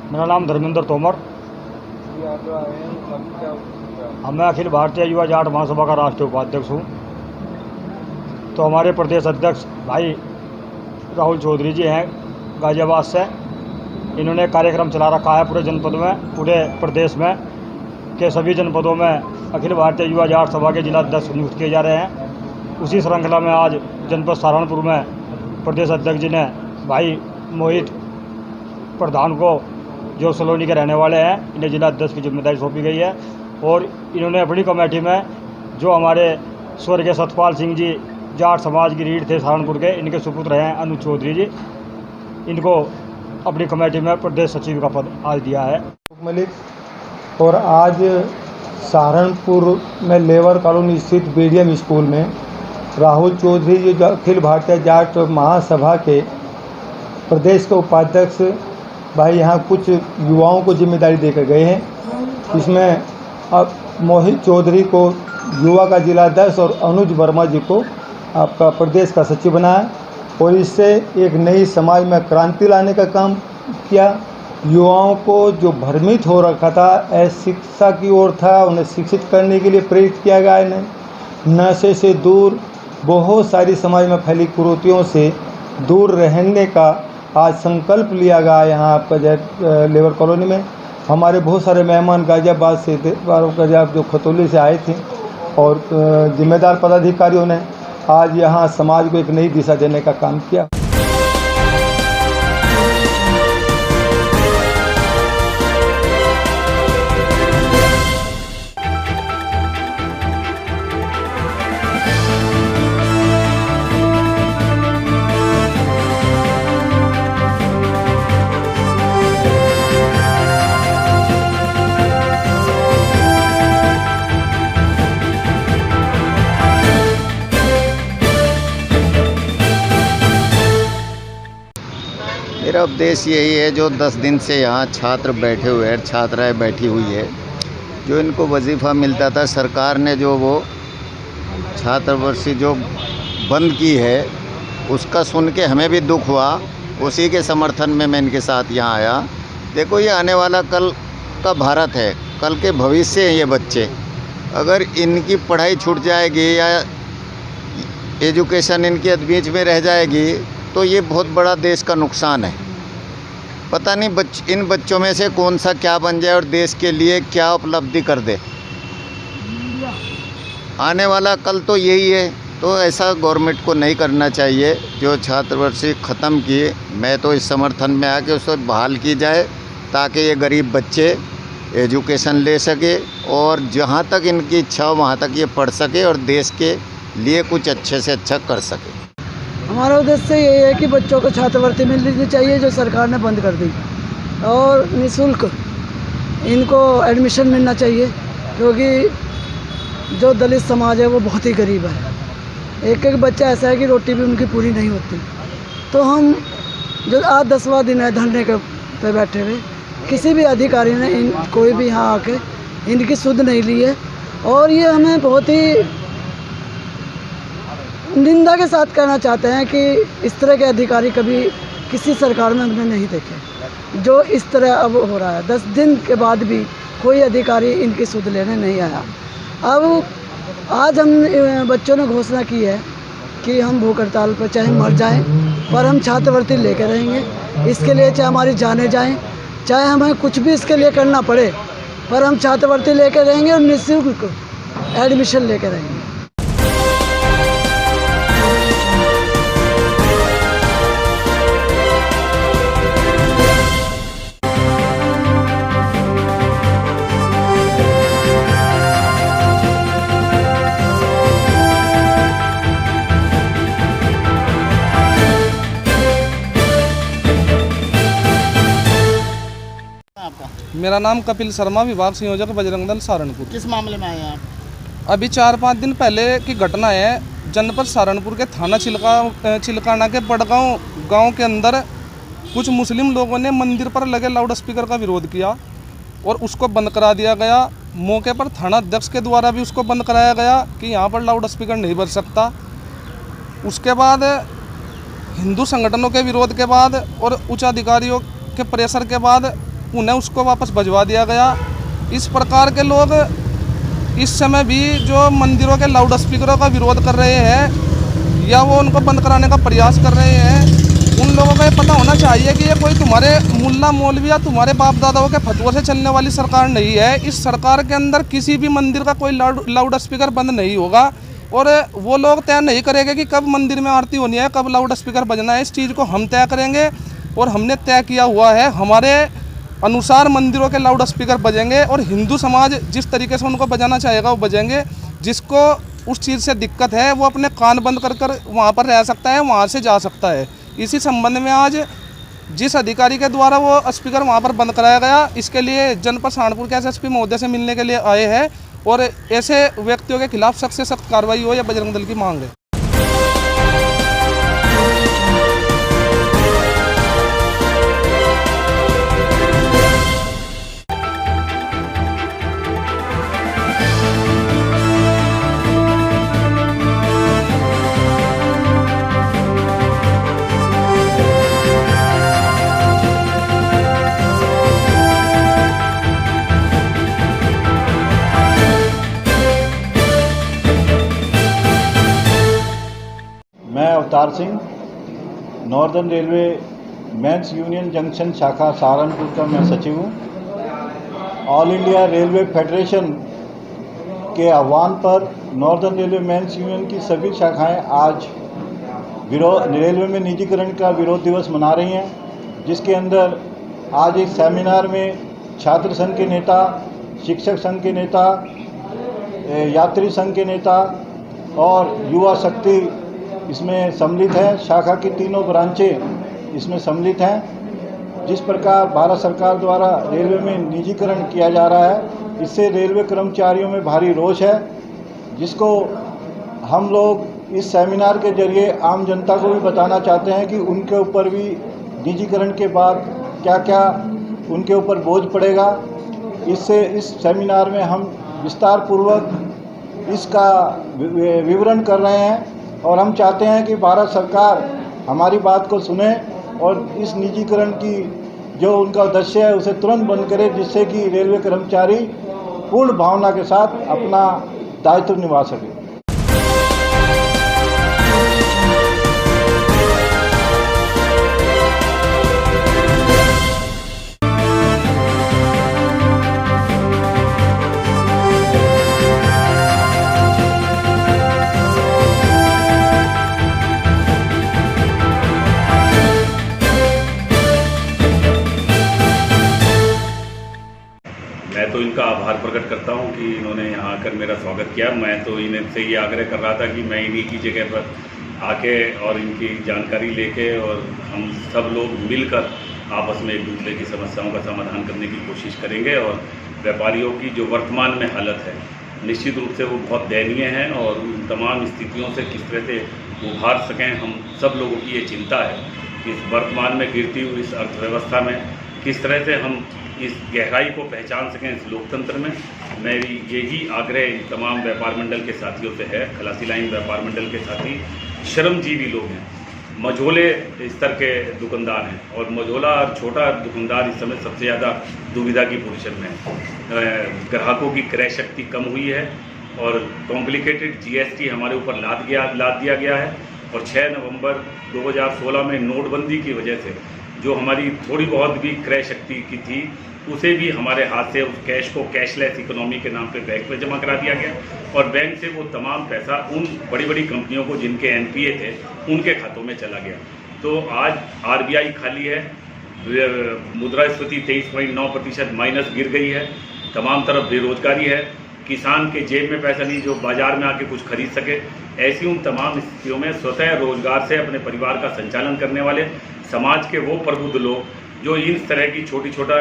मेरा नाम धर्मेंद्र तोमर। मैं अखिल भारतीय युवा जाट महासभा का राष्ट्रीय उपाध्यक्ष हूँ। तो हमारे प्रदेश अध्यक्ष भाई राहुल चौधरी जी हैं गाजियाबाद से। इन्होंने कार्यक्रम चला रखा है पूरे जनपद में, पूरे प्रदेश में के सभी जनपदों में अखिल भारतीय युवा जाट सभा के जिला अध्यक्ष नियुक्त किए जा रहे हैं। उसी श्रृंखला में आज जनपद सहारनपुर में प्रदेश अध्यक्ष जी ने भाई मोहित प्रधान को, जो सलोनी के रहने वाले हैं, इन्हें जिला अध्यक्ष की जिम्मेदारी सौंपी गई है। और इन्होंने अपनी कमेटी में जो हमारे स्वर्गीय सतपाल सिंह जी जाट समाज की रीढ़ थे सहारनपुर के, इनके सुपुत्र हैं अनुज चौधरी जी, इनको अपनी कमेटी में प्रदेश सचिव का पद आज दिया है। मलिक और आज सहारनपुर में लेबर कॉलोनी स्थित बीडीएम स्कूल में राहुल चौधरी जी जो अखिल भारतीय जाट महासभा के प्रदेश के उपाध्यक्ष भाई यहाँ कुछ युवाओं को जिम्मेदारी देकर गए हैं। इसमें अब मोहित चौधरी को युवा का जिला अध्यक्ष और अनुज वर्मा जी को आपका प्रदेश का सचिव बनाया और इससे एक नई समाज में क्रांति लाने का काम किया। युवाओं को जो भ्रमित हो रखा था शिक्षा की ओर था, उन्हें शिक्षित करने के लिए प्रेरित किया गया। इन्हें नशे से दूर, बहुत सारी समाज में फैली कुरीतियों से दूर रहने का आज संकल्प लिया गया। यहाँ आपका लेबर कॉलोनी में हमारे बहुत सारे मेहमान गाजियाबाद से जो खतौली से आए थे और जिम्मेदार पदाधिकारियों ने आज यहाँ समाज को एक नई दिशा देने का काम किया। मेरा उद्देश्य यही है, जो 10 दिन से यहाँ छात्र बैठे हुए हैं, छात्राएं बैठी हुई है, जो इनको वजीफ़ा मिलता था सरकार ने जो वो छात्रवृत्ति जो बंद की है, उसका सुन के हमें भी दुख हुआ। उसी के समर्थन में मैं इनके साथ यहाँ आया। देखो, ये आने वाला कल का भारत है, कल के भविष्य हैं ये बच्चे। अगर इनकी पढ़ाई छूट जाएगी या एजुकेशन इनके बीच में रह जाएगी तो ये बहुत बड़ा देश का नुकसान है। पता नहीं इन बच्चों में से कौन सा क्या बन जाए और देश के लिए क्या उपलब्धि कर दे। आने वाला कल तो यही है। तो ऐसा गवर्नमेंट को नहीं करना चाहिए। जो छात्रवृत्ति ख़त्म की, मैं तो इस समर्थन में आके उसे बहाल की जाए ताकि ये गरीब बच्चे एजुकेशन ले सके और जहाँ तक इनकी इच्छा हो वहाँ तक ये पढ़ सके और देश के लिए कुछ अच्छे से अच्छा कर सके। हमारा उद्देश्य यही है कि बच्चों को छात्रवृत्ति मिलनी चाहिए जो सरकार ने बंद कर दी, और निःशुल्क इनको एडमिशन मिलना चाहिए, क्योंकि जो दलित समाज है वो बहुत ही गरीब है। एक एक बच्चा ऐसा है कि रोटी भी उनकी पूरी नहीं होती। तो हम जो आज 10वां दिन है धरने के पे बैठे हुए, किसी भी अधिकारी ने कोई भी यहाँ आके इनकी सुध नहीं ली है, और ये हमें बहुत ही निंदा के साथ कहना चाहते हैं कि इस तरह के अधिकारी कभी किसी सरकार में हमने नहीं देखे। जो इस तरह अब हो रहा है, 10 दिन के बाद भी कोई अधिकारी इनकी सुध लेने नहीं आया। अब आज हम बच्चों ने घोषणा की है कि हम भूख हड़ताल पर चाहे मर जाएं, पर हम छात्रवृत्ति लेकर रहेंगे। इसके लिए चाहे हमारी जानें जाएं, चाहे हमें कुछ भी इसके लिए करना पड़े, पर हम छात्रवृत्ति लेकर रहेंगे और निःशुल्क एडमिशन लेकर रहेंगे। मेरा नाम कपिल शर्मा, विभाग संयोजक बजरंग दल सहारनपुर। किस मामले में आए आप? अभी 4-5 दिन पहले की घटना है। जनपद सहारनपुर के थाना चिलकाना के बड़गांव गांव के अंदर कुछ मुस्लिम लोगों ने मंदिर पर लगे लाउड स्पीकर का विरोध किया और उसको बंद करा दिया गया। मौके पर थाना अध्यक्ष के द्वारा भी उसको बंद कराया गया कि यहाँ पर लाउड स्पीकर नहीं बज सकता। उसके बाद हिंदू संगठनों के विरोध के बाद और उच्च अधिकारियों के प्रेशर के बाद पुनः उसको वापस भिजवा दिया गया। इस प्रकार के लोग इस समय भी जो मंदिरों के लाउड स्पीकरों का विरोध कर रहे हैं या वो उनको बंद कराने का प्रयास कर रहे हैं, उन लोगों को ये पता होना चाहिए कि ये कोई तुम्हारे मुल्ला मौलवी या तुम्हारे बाप दादाओं के फतवे से चलने वाली सरकार नहीं है। इस सरकार के अंदर किसी भी मंदिर का कोई लाउड स्पीकर बंद नहीं होगा और वो लोग तय नहीं करेंगे कि कब मंदिर में आरती होनी है, कब लाउड स्पीकर बजना है। इस चीज़ को हम तय करेंगे और हमने तय किया हुआ है, हमारे अनुसार मंदिरों के लाउड स्पीकर बजेंगे और हिंदू समाज जिस तरीके से उनको बजाना चाहेगा वो बजेंगे। जिसको उस चीज़ से दिक्कत है वो अपने कान बंद कर वहाँ पर रह सकता है, वहाँ से जा सकता है। इसी संबंध में आज जिस अधिकारी के द्वारा वो स्पीकर वहाँ पर बंद कराया गया, इसके लिए जनपद सहारनपुर के एसएसपी महोदय से मिलने के लिए आए हैं और ऐसे व्यक्तियों के खिलाफ सख्त से सख्त कार्रवाई हो, या बजरंग दल की मांग है। मैं Avtar Singh, northern railway men's union junction शाखा सहारनपुर का मैं सचिव हूँ। ऑल इंडिया रेलवे फेडरेशन के आह्वान पर नॉर्दर्न रेलवे मेंस यूनियन की सभी शाखाएं आज रेलवे में निजीकरण का विरोध दिवस मना रही हैं, जिसके अंदर आज एक सेमिनार में छात्र संघ के नेता, शिक्षक संघ के नेता, यात्री संघ के नेता और युवा शक्ति इसमें सम्मिलित है। शाखा की तीनों ब्रांचें इसमें सम्मिलित हैं। जिस प्रकार भारत सरकार द्वारा रेलवे में निजीकरण किया जा रहा है, इससे रेलवे कर्मचारियों में भारी रोष है, जिसको हम लोग इस सेमिनार के जरिए आम जनता को भी बताना चाहते हैं कि उनके ऊपर भी निजीकरण के बाद क्या क्या उनके ऊपर बोझ पड़ेगा। इससे इस सेमिनार में हम विस्तार पूर्वक इसका विवरण कर रहे हैं और हम चाहते हैं कि भारत सरकार हमारी बात को सुने और इस निजीकरण की जो उनका उद्देश्य है उसे तुरंत बंद करे, जिससे कि रेलवे कर्मचारी पूर्ण भावना के साथ अपना दायित्व निभा सके। मैं तो इनका आभार प्रकट करता हूं कि इन्होंने यहाँ आकर मेरा स्वागत किया। मैं तो इनसे ये आग्रह कर रहा था कि मैं इन्हीं की जगह पर आके और इनकी जानकारी लेके और हम सब लोग मिलकर आपस में एक दूसरे की समस्याओं का समाधान करने की कोशिश करेंगे। और व्यापारियों की जो वर्तमान में हालत है, निश्चित रूप से वो बहुत दयनीय है और उन तमाम स्थितियों से किस तरह से उभार सकें, हम सब लोगों की ये चिंता है। इस वर्तमान में गिरती हुई इस अर्थव्यवस्था में किस तरह से हम इस गहराई को पहचान सकें इस लोकतंत्र में। मेरी यही आग्रह इन तमाम व्यापार मंडल के साथियों से है। खलासी लाइन व्यापार मंडल के साथी श्रमजीवी लोग हैं, मझोले स्तर के दुकानदार हैं और मझोला और छोटा दुकानदार इस समय सबसे ज़्यादा दुविधा की पोजीशन में है। ग्राहकों की क्रय शक्ति कम हुई है और कॉम्प्लिकेटेड जीएसटी हमारे ऊपर लाद दिया गया है। और 6 नवंबर 2016 में नोटबंदी की वजह से जो हमारी थोड़ी बहुत भी क्रय शक्ति की थी, उसे भी हमारे हाथ से उस कैश को कैशलेस इकोनॉमी के नाम पे बैंक में जमा करा दिया गया और बैंक से वो तमाम पैसा उन बड़ी बड़ी कंपनियों को जिनके एनपीए थे उनके खातों में चला गया। तो आज आरबीआई खाली है, मुद्रास्फीति 23.9% माइनस गिर गई है, तमाम तरफ बेरोजगारी है, किसान के जेब में पैसा नहीं जो बाजार में आके कुछ खरीद सके। ऐसी उन तमाम स्थितियों में स्वतः रोजगार से अपने परिवार का संचालन करने वाले समाज के वो प्रबुद्ध लोग जो इस तरह की छोटा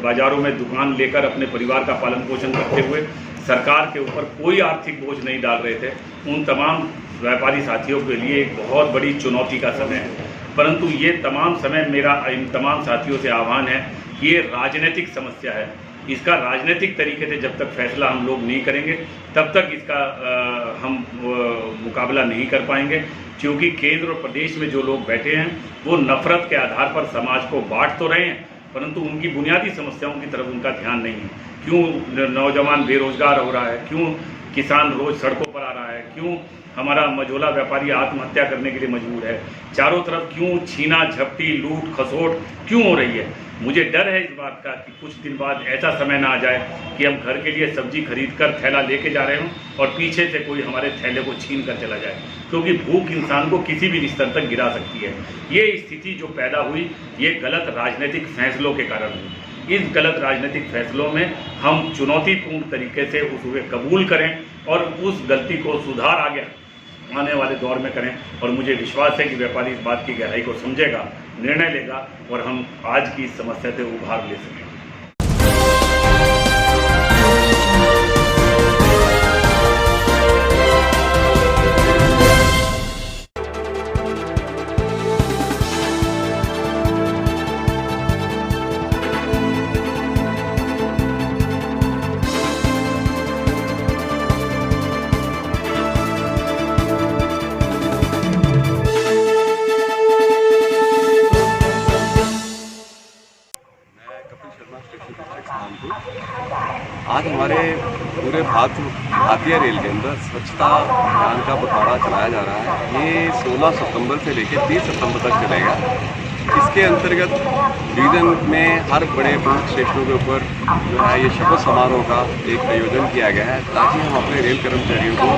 बाज़ारों में दुकान लेकर अपने परिवार का पालन पोषण करते हुए सरकार के ऊपर कोई आर्थिक बोझ नहीं डाल रहे थे, उन तमाम व्यापारी साथियों के लिए एक बहुत बड़ी चुनौती का समय है। परंतु ये तमाम समय मेरा इन तमाम साथियों से आह्वान है कि ये राजनीतिक समस्या है, इसका राजनीतिक तरीके से जब तक फैसला हम लोग नहीं करेंगे तब तक इसका हम मुकाबला नहीं कर पाएंगे। क्योंकि केंद्र और प्रदेश में जो लोग बैठे हैं वो नफरत के आधार पर समाज को बांट तो रहे हैं, परंतु उनकी बुनियादी समस्याओं की तरफ उनका ध्यान नहीं है। क्यों नौजवान बेरोजगार हो रहा है, क्यों किसान रोज सड़कों पर आ रहा है, क्यों हमारा मझोला व्यापारी आत्महत्या करने के लिए मजबूर है, चारों तरफ क्यों छीना झपटी लूट खसोट क्यों हो रही है। मुझे डर है इस बात का कि कुछ दिन बाद ऐसा समय ना आ जाए कि हम घर के लिए सब्जी खरीद कर थैला लेके जा रहे हों और पीछे से कोई हमारे थैले को छीन कर चला जाए, क्योंकि भूख इंसान को किसी भी स्तर तक गिरा सकती है। ये स्थिति जो पैदा हुई ये गलत राजनीतिक फैसलों के कारण हुई। इस गलत राजनीतिक फैसलों में हम चुनौतीपूर्ण तरीके से उसे कबूल करें और उस गलती को सुधार आने वाले दौर में करें। और मुझे विश्वास है कि व्यापारी इस बात की गहराई को समझेगा, निर्णय लेगा और हम आज की इस समस्या से उभार ले सकेंगे। आज हमारे पूरे भारतीय रेल के अंदर स्वच्छता अभियान का पखवाड़ा चलाया जा रहा है। ये 16 सितंबर से लेकर 30 सितंबर तक चलेगा। इसके अंतर्गत डिवीज़न में हर बड़े प्रमुख स्टेशनों के ऊपर जो है ये शपथ समारोह का एक आयोजन किया गया है, ताकि हम अपने रेल कर्मचारियों को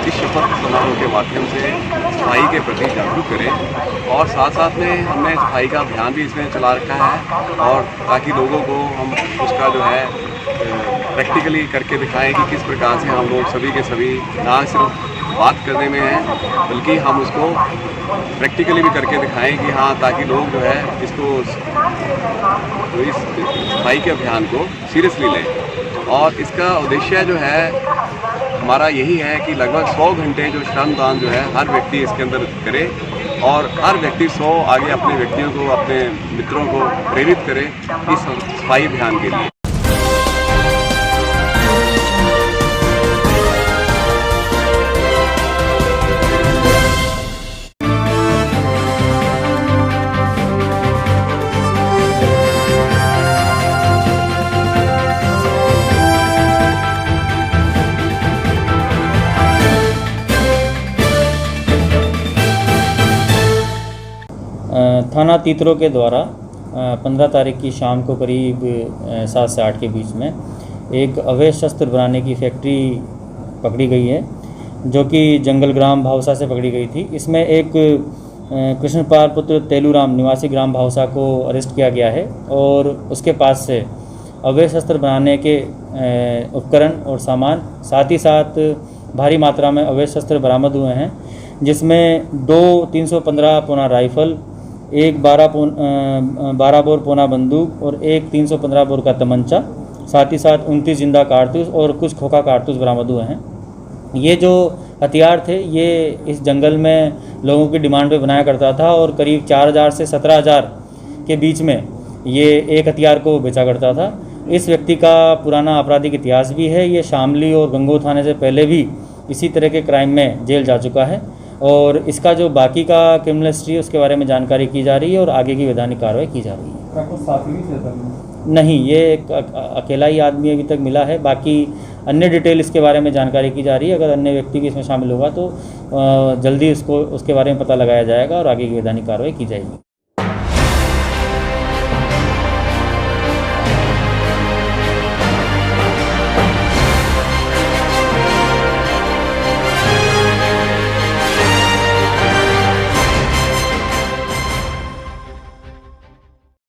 इस शपथ समारोह के माध्यम से सफाई के प्रति जागरूक करें। और साथ साथ में हमने सफाई का अभियान भी इसमें चला रखा है, और ताकि लोगों को हम उसका जो है प्रैक्टिकली करके दिखाएं कि किस प्रकार से हम लोग सभी के सभी ना सिर्फ बात करने में हैं, बल्कि हम उसको प्रैक्टिकली भी करके दिखाएं कि हाँ, ताकि लोग जो है इसको इस सफाई के अभियान को सीरियसली लें। और इसका उद्देश्य जो है हमारा यही है कि लगभग 100 घंटे जो श्रमदान जो है हर व्यक्ति इसके अंदर करे, और हर व्यक्ति 100 आगे अपने व्यक्तियों को, अपने मित्रों को प्रेरित करे इस सफाई अभियान के लिए। थाना तीतरो के द्वारा 15 तारीख की शाम को करीब 7 से 8 के बीच में एक अवैध शस्त्र बनाने की फैक्ट्री पकड़ी गई है, जो कि जंगल ग्राम भावसा से पकड़ी गई थी। इसमें एक कृष्णपाल पुत्र तेलूराम निवासी ग्राम भावसा को अरेस्ट किया गया है, और उसके पास से अवैध शस्त्र बनाने के उपकरण और सामान, साथ ही साथ भारी मात्रा में अवैध शस्त्र बरामद हुए हैं, जिसमें 2 315 पौना राइफल, एक 12 बोर पौना बंदूक और एक 315 बोर का तमंचा, साथ ही साथ 29 जिंदा कारतूस और कुछ खोखा कारतूस बरामद हुए हैं। ये जो हथियार थे ये इस जंगल में लोगों की डिमांड पे बनाया करता था, और करीब 4000 से 17000 के बीच में ये एक हथियार को बेचा करता था। इस व्यक्ति का पुराना आपराधिक इतिहास भी है। ये शामली और गंगो थाने से पहले भी इसी तरह के क्राइम में जेल जा चुका है, और इसका जो बाकी का क्रिमिनल हिस्ट्री है उसके बारे में जानकारी की जा रही है और आगे की वैधानिक कार्रवाई की जा रही है। नहीं, ये एक अकेला ही आदमी अभी तक मिला है। बाकी अन्य डिटेल इसके बारे में जानकारी की जा रही है। अगर अन्य व्यक्ति भी इसमें शामिल होगा तो जल्दी उसके बारे में पता लगाया जाएगा और आगे की वैधानिक कार्रवाई की जाएगी।